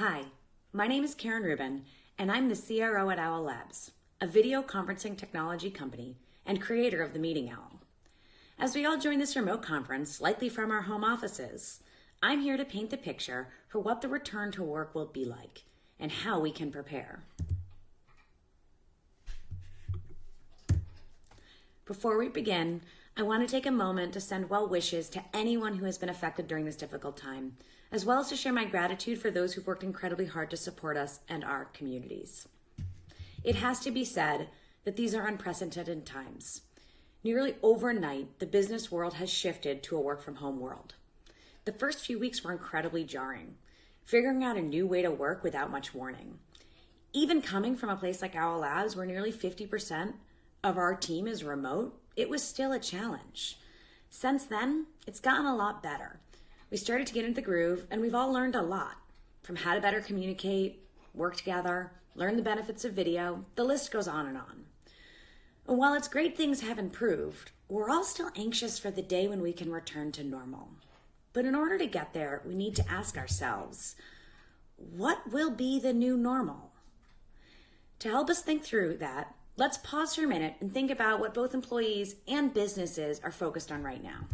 Hi, my name is Karen Rubin, and I'm the CRO at Owl Labs, a video conferencing technology company and creator of the Meeting Owl. As we all join this remote conference, likely from our home offices, I'm here to paint the picture for what the return to work will be like and how we can prepare. Before we begin, I want to take a moment to send well wishes to anyone who has been affected during this difficult time, as well as to share my gratitude for those who've worked incredibly hard to support us and our communities. It has to be said that these are unprecedented times. Nearly overnight, the business world has shifted to a work-from-home world. The first few weeks were incredibly jarring, figuring out a new way to work without much warning. Even coming from a place like Owl Labs, where nearly 50% of our team is remote, it was still a challenge. Since then, it's gotten a lot better. We started to get into the groove, and we've all learned a lot, from how to better communicate, work together, learn the benefits of video. The list goes on. And while it's great things have improved, we're all still anxious for the day when we can return to normal. But in order to get there, we need to ask ourselves, what will be the new normal? To help us think through that, let's pause for a minute and think about what both employees and businesses are focused on right now.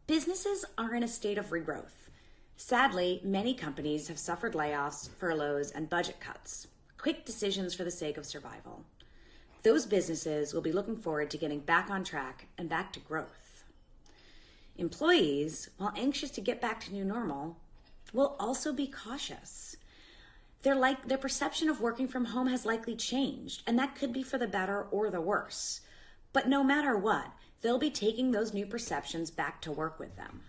Businesses are in a state of regrowth. Sadly, many companies have suffered layoffs, furloughs, and budget cuts, quick decisions for the sake of survival. Those businesses will be looking forward to getting back on track and back to growth. Employees, while anxious to get back to new normal, will also be cautious. Their perception of working from home has likely changed, and that could be for the better or the worse. But no matter what, they'll be taking those new perceptions back to work with them.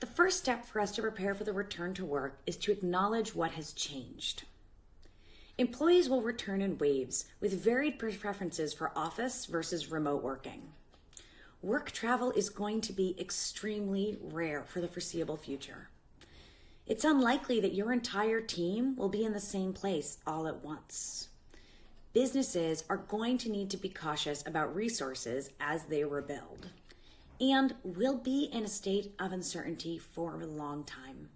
The first step for us to prepare for the return to work is to acknowledge what has changed. Employees will return in waves with varied preferences for office versus remote working. Work travel is going to be extremely rare for the foreseeable future. It's unlikely that your entire team will be in the same place all at once. Businesses are going to need to be cautious about resources as they rebuild, and will be in a state of uncertainty for a long time.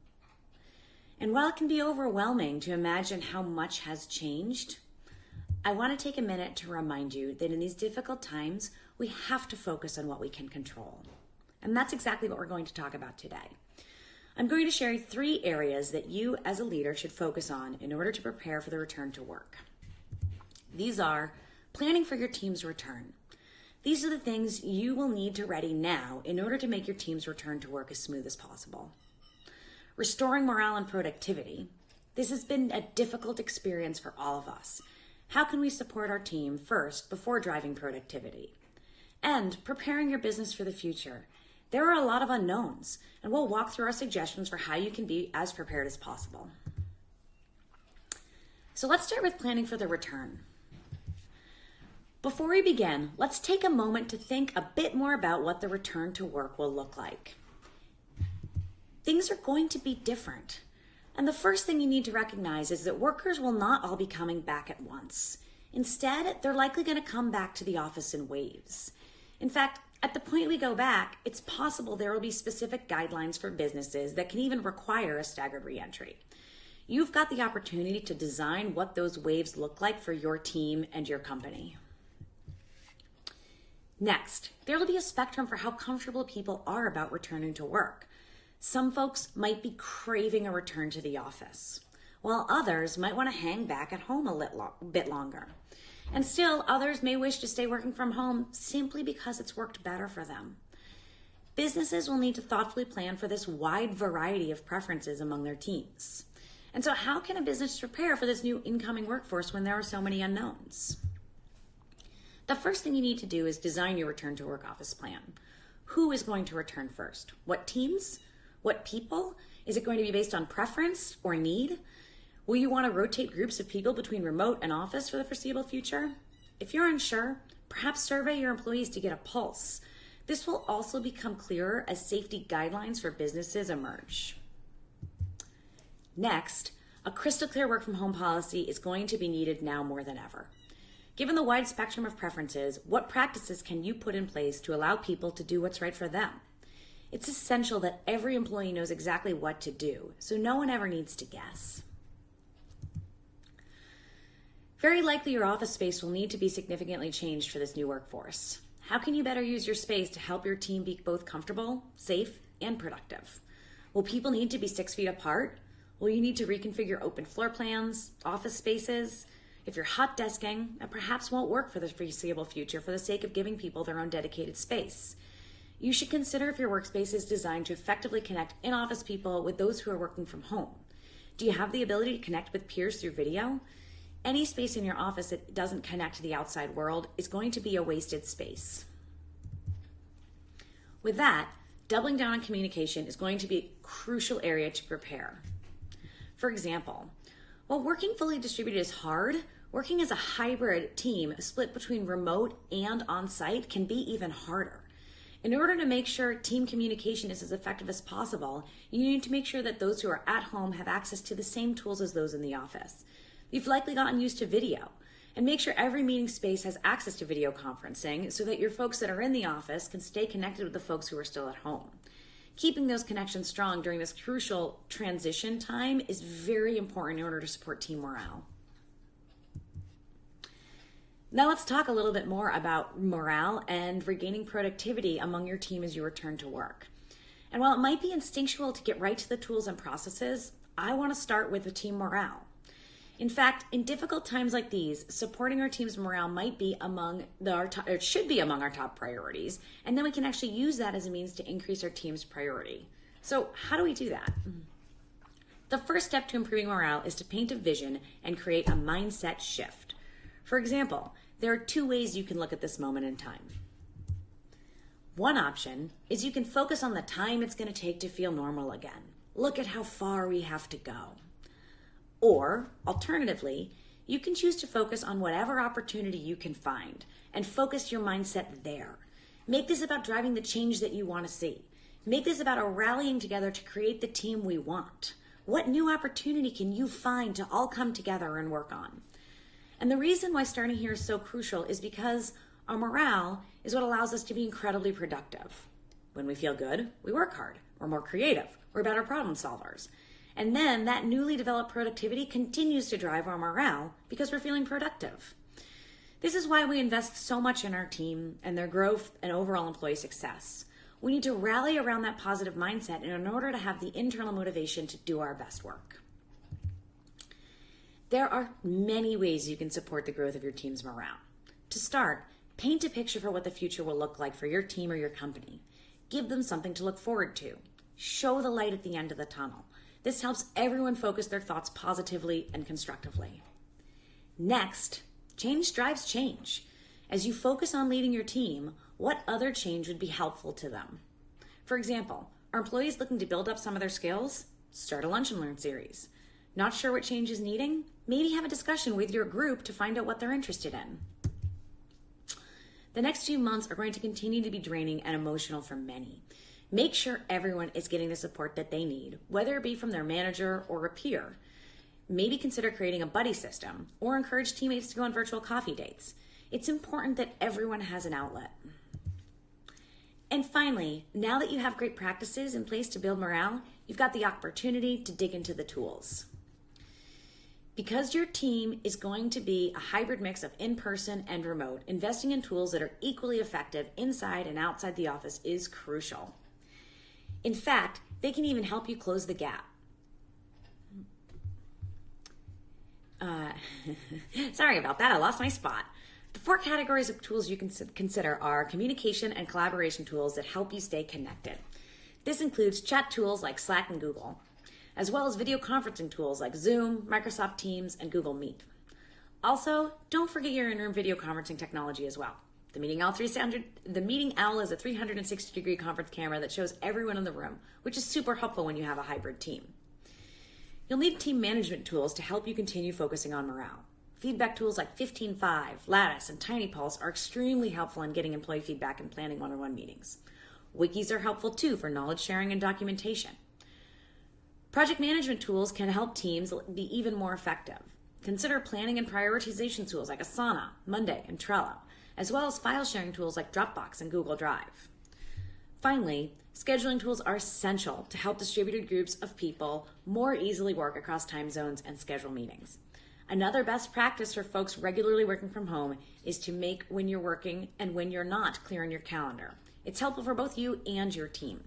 And while it can be overwhelming to imagine how much has changed, I want to take a minute to remind you that in these difficult times, we have to focus on what we can control. And that's exactly what we're going to talk about today. I'm going to share 3 areas that you as a leader should focus on in order to prepare for the return to work. These are planning for your team's return. These are the things you will need to ready now in order to make your team's return to work as smooth as possible. Restoring morale and productivity. This has been a difficult experience for all of us. How can we support our team first before driving productivity? And preparing your business for the future. There are a lot of unknowns, and we'll walk through our suggestions for how you can be as prepared as possible. So let's start with planning for the return. Before we begin, let's take a moment to think a bit more about what the return to work will look like. Things are going to be different. And the first thing you need to recognize is that workers will not all be coming back at once. Instead, they're likely going to come back to the office in waves. In fact, at the point we go back, it's possible there will be specific guidelines for businesses that can even require a staggered reentry. You've got the opportunity to design what those waves look like for your team and your company. Next, there will be a spectrum for how comfortable people are about returning to work. Some folks might be craving a return to the office, while others might want to hang back at home a bit longer. And still, others may wish to stay working from home simply because it's worked better for them. Businesses will need to thoughtfully plan for this wide variety of preferences among their teams. And so how can a business prepare for this new incoming workforce when there are so many unknowns? The first thing you need to do is design your return to work office plan. Who is going to return first? What teams? What people? Is it going to be based on preference or need? Will you want to rotate groups of people between remote and office for the foreseeable future? If you're unsure, perhaps survey your employees to get a pulse. This will also become clearer as safety guidelines for businesses emerge. Next, a crystal clear work from home policy is going to be needed now more than ever. Given the wide spectrum of preferences, what practices can you put in place to allow people to do what's right for them? It's essential that every employee knows exactly what to do, so no one ever needs to guess. Very likely your office space will need to be significantly changed for this new workforce. How can you better use your space to help your team be both comfortable, safe, and productive? Will people need to be 6 feet apart? Will you need to reconfigure open floor plans, office spaces? If you're hot desking, that perhaps won't work for the foreseeable future for the sake of giving people their own dedicated space. You should consider if your workspace is designed to effectively connect in-office people with those who are working from home. Do you have the ability to connect with peers through video? Any space in your office that doesn't connect to the outside world is going to be a wasted space. With that, doubling down on communication is going to be a crucial area to prepare. For example, while working fully distributed is hard, working as a hybrid team split between remote and on-site can be even harder. In order to make sure team communication is as effective as possible, you need to make sure that those who are at home have access to the same tools as those in the office. You've likely gotten used to video, and make sure every meeting space has access to video conferencing so that your folks that are in the office can stay connected with the folks who are still at home. Keeping those connections strong during this crucial transition time is very important in order to support team morale. Now let's talk a little bit more about morale and regaining productivity among your team as you return to work. And while it might be instinctual to get right to the tools and processes, I want to start with the team morale. In fact, in difficult times like these, supporting our team's morale might be should be among our top priorities, and then we can actually use that as a means to increase our team's priority. So how do we do that? The first step to improving morale is to paint a vision and create a mindset shift. For example, there are 2 ways you can look at this moment in time. One option is you can focus on the time it's going to take to feel normal again. Look at how far we have to go. Or, alternatively, you can choose to focus on whatever opportunity you can find and focus your mindset there. Make this about driving the change that you want to see. Make this about a rallying together to create the team we want. What new opportunity can you find to all come together and work on? And the reason why starting here is so crucial is because our morale is what allows us to be incredibly productive. When we feel good, we work hard. We're more creative. We're better problem solvers. And then that newly developed productivity continues to drive our morale because we're feeling productive. This is why we invest so much in our team and their growth and overall employee success. We need to rally around that positive mindset in order to have the internal motivation to do our best work. There are many ways you can support the growth of your team's morale. To start, paint a picture for what the future will look like for your team or your company. Give them something to look forward to. Show the light at the end of the tunnel. This helps everyone focus their thoughts positively and constructively. Next, change drives change. As you focus on leading your team, what other change would be helpful to them? For example, are employees looking to build up some of their skills? Start a lunch and learn series. Not sure what change is needing? Maybe have a discussion with your group to find out what they're interested in. The next few months are going to continue to be draining and emotional for many. Make sure everyone is getting the support that they need, whether it be from their manager or a peer. Maybe consider creating a buddy system or encourage teammates to go on virtual coffee dates. It's important that everyone has an outlet. And finally, now that you have great practices in place to build morale, you've got the opportunity to dig into the tools. Because your team is going to be a hybrid mix of in-person and remote, investing in tools that are equally effective inside and outside the office is crucial. In fact, they can even help you close the gap. Sorry about that, I lost my spot. The 4 categories of tools you can consider are communication and collaboration tools that help you stay connected. This includes chat tools like Slack and Google, as well as video conferencing tools like Zoom, Microsoft Teams, and Google Meet. Also, don't forget your in-room video conferencing technology as well. The Meeting Owl is a 360-degree conference camera that shows everyone in the room, which is super helpful when you have a hybrid team. You'll need team management tools to help you continue focusing on morale. Feedback tools like 15.5, Lattice, and TinyPulse are extremely helpful in getting employee feedback and planning one-on-one meetings. Wikis are helpful too for knowledge sharing and documentation. Project management tools can help teams be even more effective. Consider planning and prioritization tools like Asana, Monday, and Trello, as well as file sharing tools like Dropbox and Google Drive. Finally, Scheduling tools are essential to help distributed groups of people more easily work across time zones and schedule meetings. Another best practice for folks regularly working from home is to make when you're working and when you're not clear in your calendar. It's helpful for both you and your team.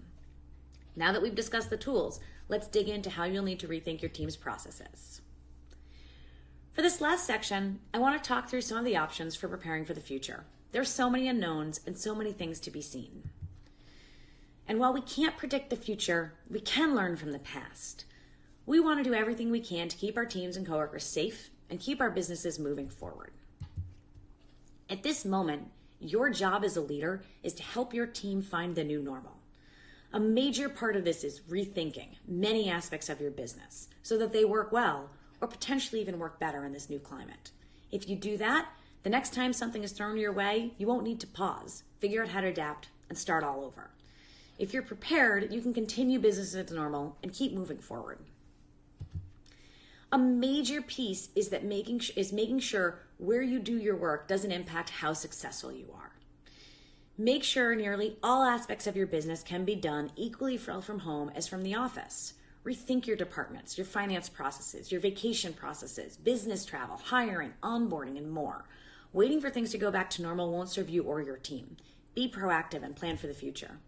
Now that we've discussed the tools, let's dig into how you'll need to rethink your team's processes. For this last section, I want to talk through some of the options for preparing for the future. There's so many unknowns and so many things to be seen. And while we can't predict the future, we can learn from the past. We want to do everything we can to keep our teams and coworkers safe and keep our businesses moving forward. At this moment, your job as a leader is to help your team find the new normal. A major part of this is rethinking many aspects of your business so that they work well or potentially even work better in this new climate. If you do that, the next time something is thrown your way, you won't need to pause, figure out how to adapt, and start all over. If you're prepared, you can continue business as normal and keep moving forward. A major piece is making sure where you do your work doesn't impact how successful you are. Make sure nearly all aspects of your business can be done equally from home as from the office. Rethink your departments, your finance processes, your vacation processes, business travel, hiring, onboarding, and more. Waiting for things to go back to normal won't serve you or your team. Be proactive and plan for the future.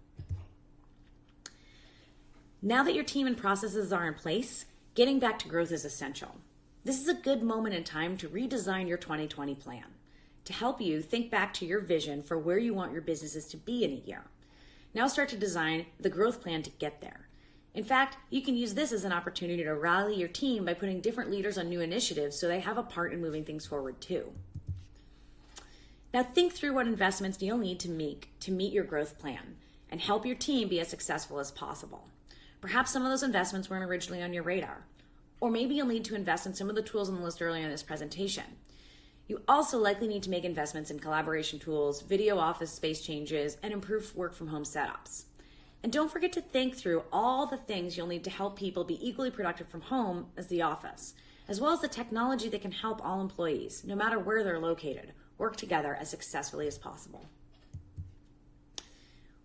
Now that your team and processes are in place, getting back to growth is essential. This is a good moment in time to redesign your 2020 plan to help you think back to your vision for where you want your businesses to be in a year. Now start to design the growth plan to get there. In fact, you can use this as an opportunity to rally your team by putting different leaders on new initiatives so they have a part in moving things forward too. Now think through what investments you'll need to make to meet your growth plan and help your team be as successful as possible. Perhaps some of those investments weren't originally on your radar, or maybe you'll need to invest in some of the tools on the list earlier in this presentation. You also likely need to make investments in collaboration tools, video office space changes, and improved work from home setups. And don't forget to think through all the things you'll need to help people be equally productive from home as the office, as well as the technology that can help all employees, no matter where they're located, work together as successfully as possible.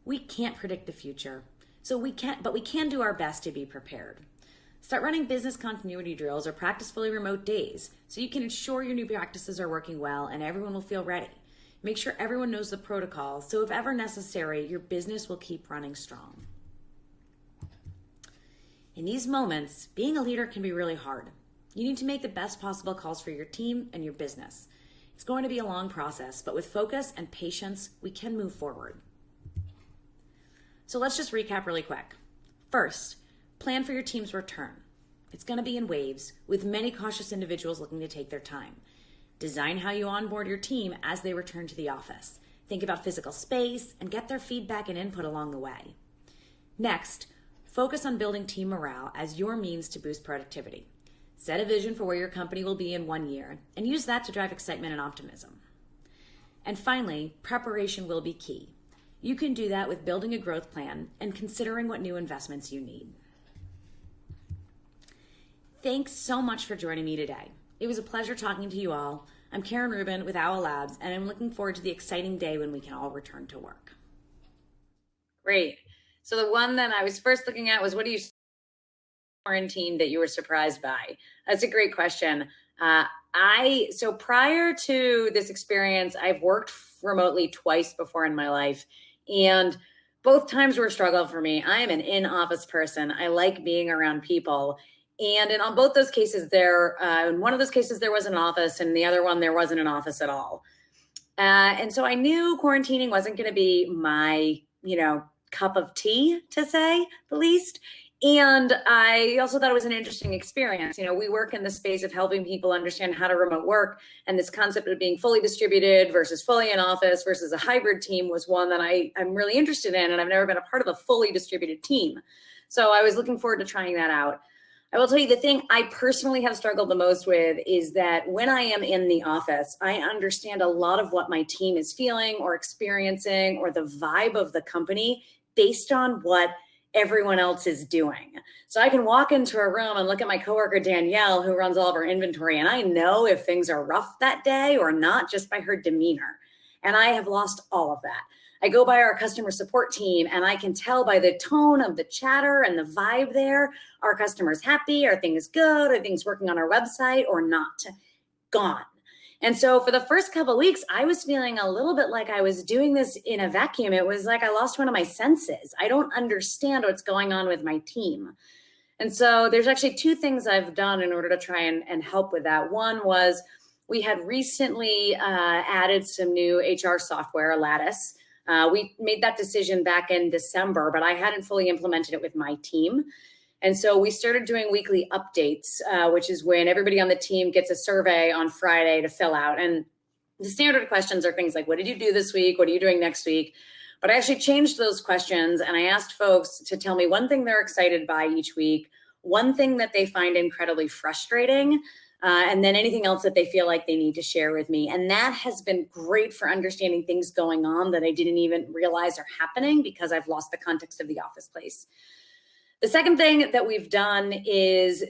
We can't predict the future, but we can do our best to be prepared. Start running business continuity drills or practice fully remote days so you can ensure your new practices are working well and everyone will feel ready. Make sure everyone knows the protocols so if ever necessary, your business will keep running strong. In these moments, being a leader can be really hard. You need to make the best possible calls for your team and your business. It's going to be a long process, but with focus and patience, we can move forward. So let's just recap really quick. First, plan for your team's return. It's going to be in waves, with many cautious individuals looking to take their time. Design how you onboard your team as they return to the office. Think about physical space and get their feedback and input along the way. Next, focus on building team morale as your means to boost productivity. Set a vision for where your company will be in 1 year and use that to drive excitement and optimism. And finally, preparation will be key. You can do that with building a growth plan and considering what new investments you need. Thanks so much for joining me today. It was a pleasure talking to you all. I'm Karen Rubin with Owl Labs, and I'm looking forward to the exciting day when we can all return to work. Great. So the one that I was first looking at was, what do you quarantine that you were surprised by? That's a great question. So prior to this experience, I've worked remotely twice before in my life, and both times were a struggle for me. I am an in-office person. I like being around people. And in on both those cases, in one of those cases, there was an office, and the other one, there wasn't an office at all. And so I knew quarantining wasn't going to be my, cup of tea, to say the least. And I also thought it was an interesting experience. We work in the space of helping people understand how to remote work, and this concept of being fully distributed versus fully in office versus a hybrid team was one that I'm really interested in, and I've never been a part of a fully distributed team. So I was looking forward to trying that out. I will tell you, the thing I personally have struggled the most with is that when I am in the office, I understand a lot of what my team is feeling or experiencing or the vibe of the company based on what everyone else is doing. So I can walk into a room and look at my coworker, Danielle, who runs all of our inventory, and I know if things are rough that day or not just by her demeanor. And I have lost all of that. I go by our customer support team and I can tell by the tone of the chatter and the vibe there, are customers happy? Are things good? Are things working on our website or not? Gone. And so for the first couple of weeks, I was feeling a little bit like I was doing this in a vacuum. It was like I lost one of my senses. I don't understand what's going on with my team. And so there's actually two things I've done in order to try and help with that. One was we had recently added some new HR software, Lattice. We made that decision back in December, but I hadn't fully implemented it with my team. And so we started doing weekly updates, which is when everybody on the team gets a survey on Friday to fill out. And the standard questions are things like, what did you do this week? What are you doing next week? But I actually changed those questions and I asked folks to tell me one thing they're excited by each week, one thing that they find incredibly frustrating, and then anything else that they feel like they need to share with me. And that has been great for understanding things going on that I didn't even realize are happening because I've lost the context of the office place. The second thing that we've done is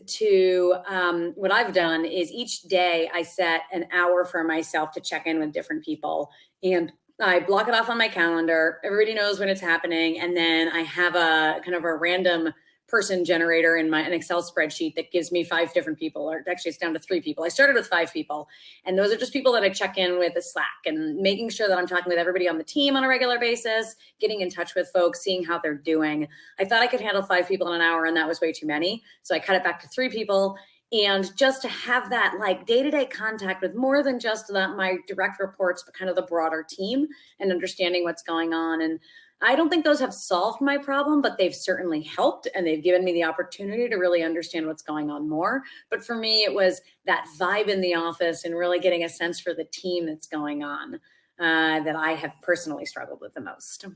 what I've done is each day I set an hour for myself to check in with different people, and I block it off on my calendar. Everybody knows when it's happening. And then I have a kind of a random person generator in an Excel spreadsheet that gives me 5 different people, or actually it's down to 3 people. I started with 5 people, and those are just people that I check in with a Slack and making sure that I'm talking with everybody on the team on a regular basis, getting in touch with folks, seeing how they're doing. I thought I could handle 5 people in an hour, and that was way too many. So I cut it back to 3 people. And just to have that like day-to-day contact with more than just my direct reports, but kind of the broader team and understanding what's going on. And I don't think those have solved my problem, but they've certainly helped, and they've given me the opportunity to really understand what's going on more. But for me, it was that vibe in the office and really getting a sense for the team that's going on that I have personally struggled with the most.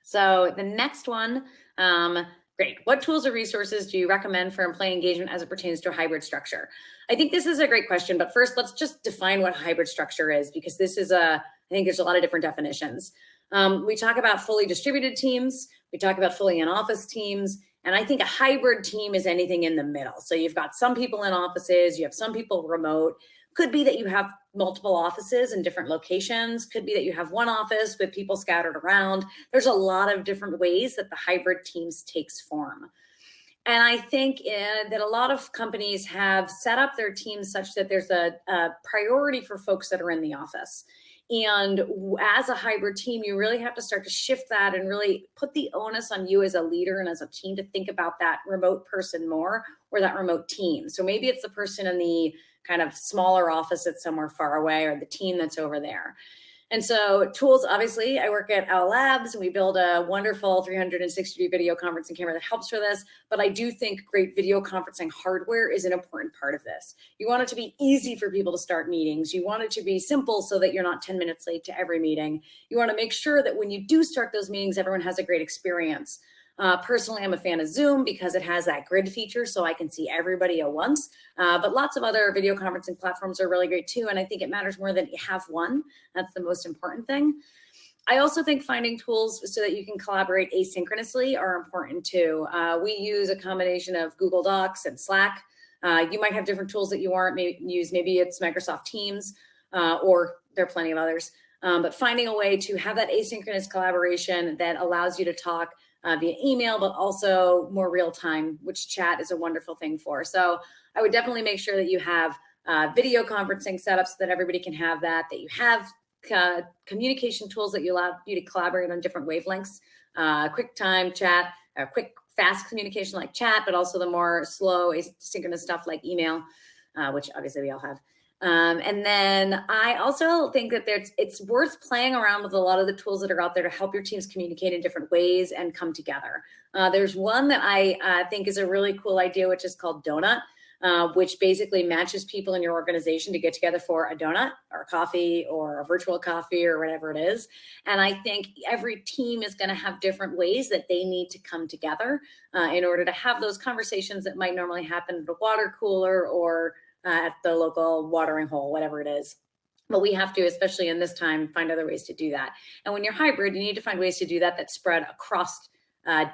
So the next one, great. What tools or resources do you recommend for employee engagement as it pertains to a hybrid structure? I think this is a great question, but first let's just define what hybrid structure is, because I think there's a lot of different definitions. We talk about fully distributed teams. We talk about fully in-office teams. And I think a hybrid team is anything in the middle. So you've got some people in offices, you have some people remote. Could be that you have multiple offices in different locations. Could be that you have one office with people scattered around. There's a lot of different ways that the hybrid teams takes form. And I think that a lot of companies have set up their teams such that there's a priority for folks that are in the office. And as a hybrid team, you really have to start to shift that and really put the onus on you as a leader and as a team to think about that remote person more, or that remote team. So maybe it's the person in the kind of smaller office that's somewhere far away, or the team that's over there. And so tools, obviously, I work at Owl Labs, and we build a wonderful 360-degree video conferencing camera that helps for this. But I do think great video conferencing hardware is an important part of this. You want it to be easy for people to start meetings. You want it to be simple so that you're not 10 minutes late to every meeting. You want to make sure that when you do start those meetings, everyone has a great experience. Personally, I'm a fan of Zoom because it has that grid feature so I can see everybody at once. But lots of other video conferencing platforms are really great too. And I think it matters more that you have one. That's the most important thing. I also think finding tools so that you can collaborate asynchronously are important too. We use a combination of Google Docs and Slack. You might have different tools that you use. Maybe it's Microsoft Teams, or there are plenty of others. But finding a way to have that asynchronous collaboration that allows you to talk via email, but also more real time, which chat is a wonderful thing for. So I would definitely make sure that you have video conferencing setups so that everybody can have that you have communication tools that allow you to collaborate on different wavelengths, quick time chat, quick, fast communication like chat, but also the more slow asynchronous stuff like email, which obviously we all have. And then I also think that it's worth playing around with a lot of the tools that are out there to help your teams communicate in different ways and come together. There's one that I think is a really cool idea, which is called Donut, which basically matches people in your organization to get together for a donut or coffee or a virtual coffee or whatever it is. And I think every team is going to have different ways that they need to come together in order to have those conversations that might normally happen at a water cooler or at the local watering hole, whatever it is. But we have to, especially in this time, find other ways to do that. And when you're hybrid, you need to find ways to do that spread across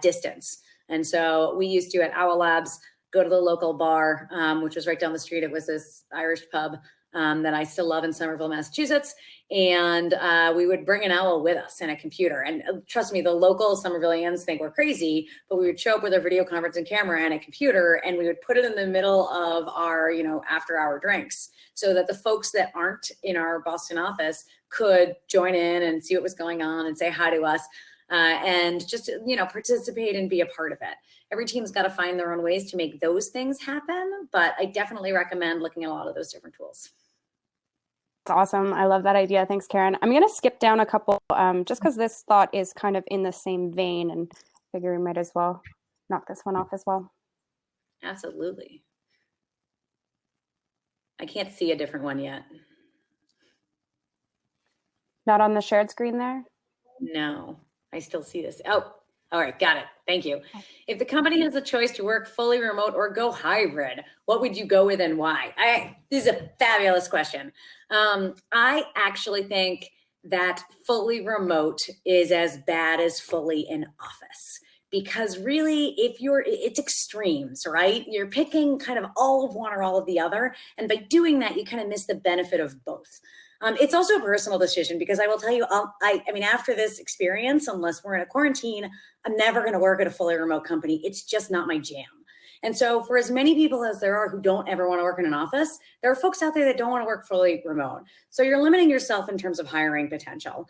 distance. And so we used to, at Owl Labs, go to the local bar, which was right down the street. It was this Irish pub. that I still love in Somerville, Massachusetts. And we would bring an owl with us and a computer. And trust me, the local Somervillians think we're crazy, but we would show up with our video conferencing camera and a computer, and we would put it in the middle of our, after hour drinks, so that the folks that aren't in our Boston office could join in and see what was going on and say hi to us. And just, participate and be a part of it. Every team's got to find their own ways to make those things happen, but I definitely recommend looking at a lot of those different tools. That's awesome. I love that idea. Thanks, Karen. I'm going to skip down a couple just because this thought is kind of in the same vein, and I figure we might as well knock this one off as well. Absolutely. I can't see a different one yet. Not on the shared screen there? No, I still see this. Oh, all right. Got it. Thank you. If the company has a choice to work fully remote or go hybrid, what would you go with and why? This is a fabulous question. I actually think that fully remote is as bad as fully in office. Because really, it's extremes, right? You're picking kind of all of one or all of the other. And by doing that, you kind of miss the benefit of both. It's also a personal decision, because I will tell you, after this experience, unless we're in a quarantine, I'm never going to work at a fully remote company. It's just not my jam. And so for as many people as there are who don't ever want to work in an office, there are folks out there that don't want to work fully remote. So you're limiting yourself in terms of hiring potential.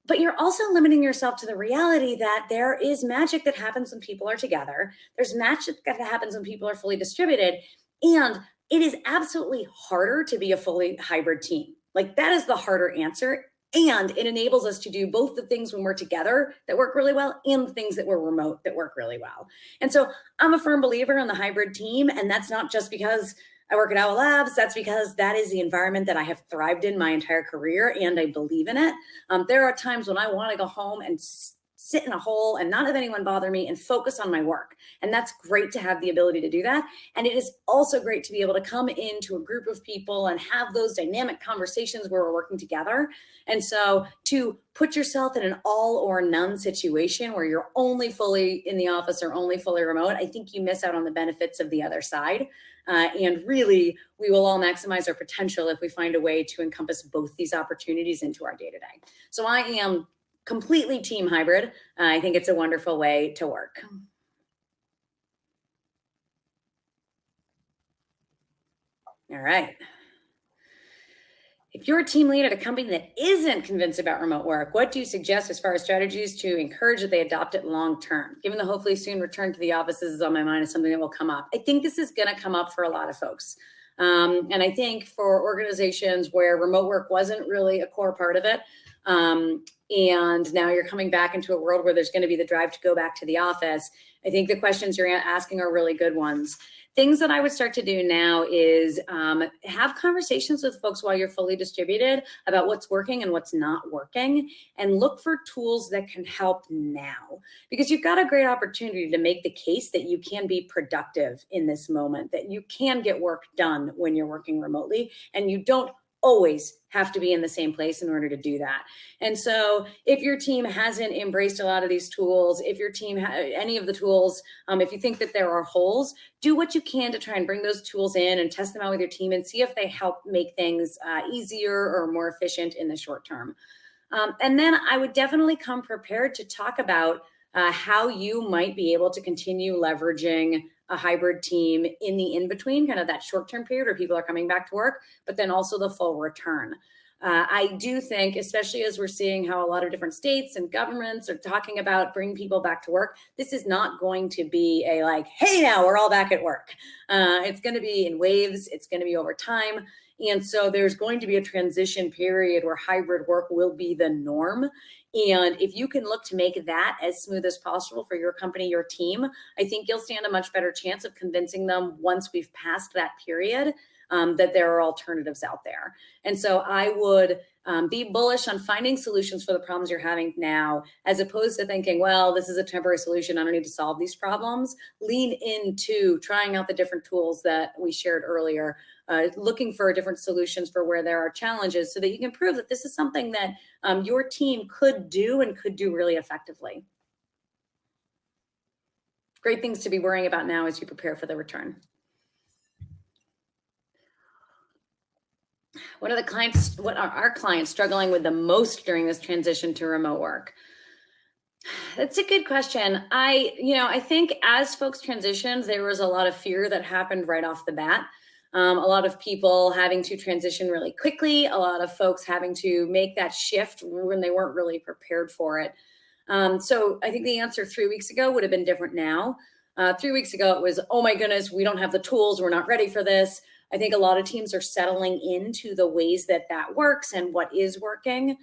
But you're also limiting yourself to the reality that there is magic that happens when people are together. There's magic that happens when people are fully distributed. And it is absolutely harder to be a fully hybrid team. Like, that is the harder answer. And it enables us to do both the things when we're together that work really well and the things that were remote that work really well. And so I'm a firm believer in the hybrid team. And that's not just because I work at Owl Labs. That's because that is the environment that I have thrived in my entire career, and I believe in it. There are times when I want to go home and sit in a hole and not have anyone bother me and focus on my work. And that's great to have the ability to do that. And it is also great to be able to come into a group of people and have those dynamic conversations where we're working together. And so to put yourself in an all or none situation where you're only fully in the office or only fully remote, I think you miss out on the benefits of the other side. And really, we will all maximize our potential if we find a way to encompass both these opportunities into our day-to-day. So I am completely team hybrid. I think it's a wonderful way to work. All right. If you're a team lead at a company that isn't convinced about remote work, what do you suggest as far as strategies to encourage that they adopt it long term? Given the hopefully soon return to the offices is on my mind, is something that will come up. I think this is going to come up for a lot of folks. And I think for organizations where remote work wasn't really a core part of it, and now you're coming back into a world where there's going to be the drive to go back to the office, I think the questions you're asking are really good ones. Things that I would start to do now is have conversations with folks while you're fully distributed about what's working and what's not working, and look for tools that can help now, because you've got a great opportunity to make the case that you can be productive in this moment, that you can get work done when you're working remotely, and you don't always have to be in the same place in order to do that. And so if your team hasn't embraced a lot of these tools, if your team, any of the tools, if you think that there are holes, do what you can to try and bring those tools in and test them out with your team and see if they help make things easier or more efficient in the short term. And then I would definitely come prepared to talk about how you might be able to continue leveraging a hybrid team in the in-between, kind of that short-term period where people are coming back to work, but then also the full return. I do think, especially as we're seeing how a lot of different states and governments are talking about bringing people back to work, this is not going to be a like, hey, now we're all back at work. It's going to be in waves. It's going to be over time. And so there's going to be a transition period where hybrid work will be the norm. And if you can look to make that as smooth as possible for your company, your team, I think you'll stand a much better chance of convincing them once we've passed that period that there are alternatives out there. And so I would be bullish on finding solutions for the problems you're having now, as opposed to thinking, well, this is a temporary solution, I don't need to solve these problems. Lean into trying out the different tools that we shared earlier, looking for different solutions for where there are challenges so that you can prove that this is something that your team could do and could do really effectively. Great things to be worrying about now as you prepare for the return. What are our clients struggling with the most during this transition to remote work? That's a good question. I think as folks transitioned, there was a lot of fear that happened right off the bat. A lot of people having to transition really quickly, a lot of folks having to make that shift when they weren't really prepared for it. So I think the answer 3 weeks ago would have been different now. 3 weeks ago, it was, oh my goodness, we don't have the tools. We're not ready for this. I think a lot of teams are settling into the ways that that works and what is working.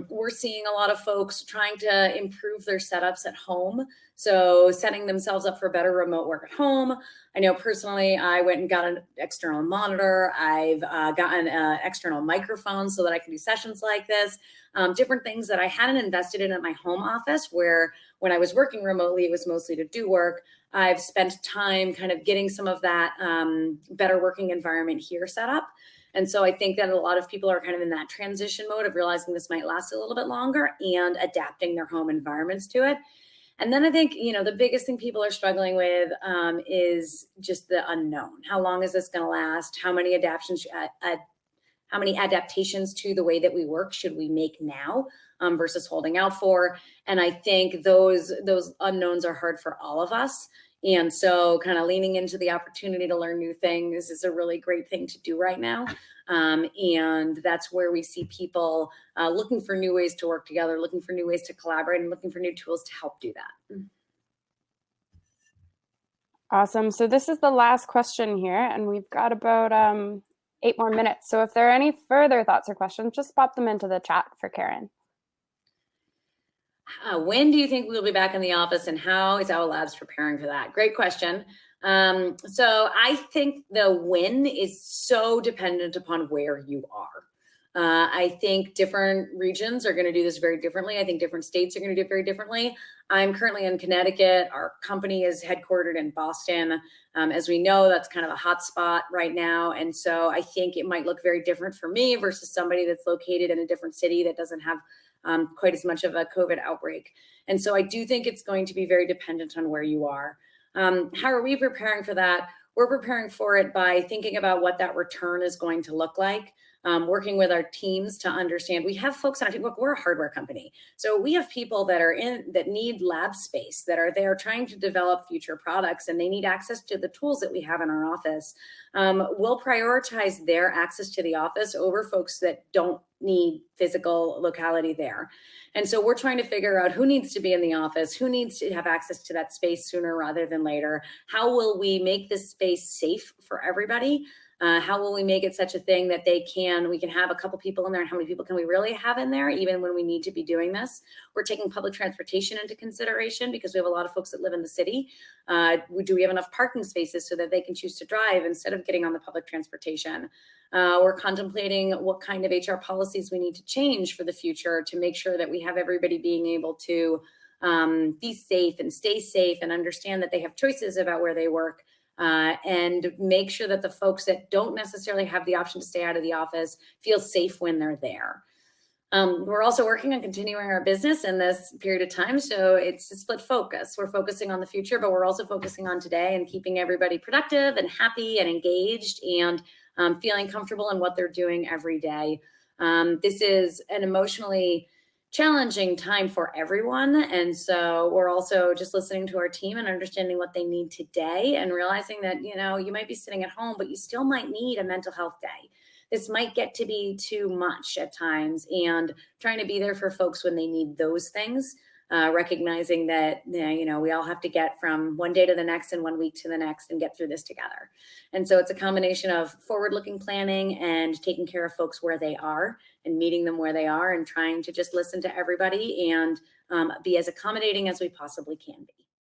We're seeing a lot of folks trying to improve their setups at home. So setting themselves up for better remote work at home. I know personally, I went and got an external monitor. I've gotten an external microphone so that I can do sessions like this. Different things that I hadn't invested in at my home office, where when I was working remotely, it was mostly to do work. I've spent time kind of getting some of that better working environment here set up. And so I think that a lot of people are kind of in that transition mode of realizing this might last a little bit longer and adapting their home environments to it. And then I think, the biggest thing people are struggling with is just the unknown. How long is this going to last? How many adaptations to the way that we work should we make now versus holding out for? And I think those unknowns are hard for all of us. And so kind of leaning into the opportunity to learn new things is a really great thing to do right now. And that's where we see people looking for new ways to work together, looking for new ways to collaborate, and looking for new tools to help do that. Awesome. So this is the last question here, and we've got about 8 more minutes. So if there are any further thoughts or questions, just pop them into the chat for Karen. When do you think we'll be back in the office, and how is Owl Labs preparing for that? Great question. So I think the when is so dependent upon where you are. I think different regions are going to do this very differently. I think different states are going to do it very differently. I'm currently in Connecticut. Our company is headquartered in Boston. As we know, that's kind of a hot spot right now. And so I think it might look very different for me versus somebody that's located in a different city that doesn't have quite as much of a COVID outbreak. And so I do think it's going to be very dependent on where you are. How are we preparing for that? We're preparing for it by thinking about what that return is going to look like. Working with our teams to understand. We have folks on our team. Look, we're a hardware company, so we have people that need lab space, that are there trying to develop future products, and they need access to the tools that we have in our office. We'll prioritize their access to the office over folks that don't need physical locality there. And so we're trying to figure out who needs to be in the office, who needs to have access to that space sooner rather than later. How will we make this space safe for everybody? How will we make it such a thing that we can have a couple people in there, and how many people can we really have in there even when we need to be doing this? We're taking public transportation into consideration because we have a lot of folks that live in the city. Do we have enough parking spaces so that they can choose to drive instead of getting on the public transportation? We're contemplating what kind of HR policies we need to change for the future to make sure that we have everybody being able to be safe and stay safe and understand that they have choices about where they work. And make sure that the folks that don't necessarily have the option to stay out of the office feel safe when they're there. We're also working on continuing our business in this period of time. So it's a split focus. We're focusing on the future, but we're also focusing on today and keeping everybody productive and happy and engaged and feeling comfortable in what they're doing every day. This is an emotionally challenging time for everyone. And so we're also just listening to our team and understanding what they need today and realizing that, you might be sitting at home, but you still might need a mental health day. This might get to be too much at times, and trying to be there for folks when they need those things, recognizing that, we all have to get from one day to the next and 1 week to the next and get through this together. And so it's a combination of forward-looking planning and taking care of folks where they are and meeting them where they are and trying to just listen to everybody and be as accommodating as we possibly can be.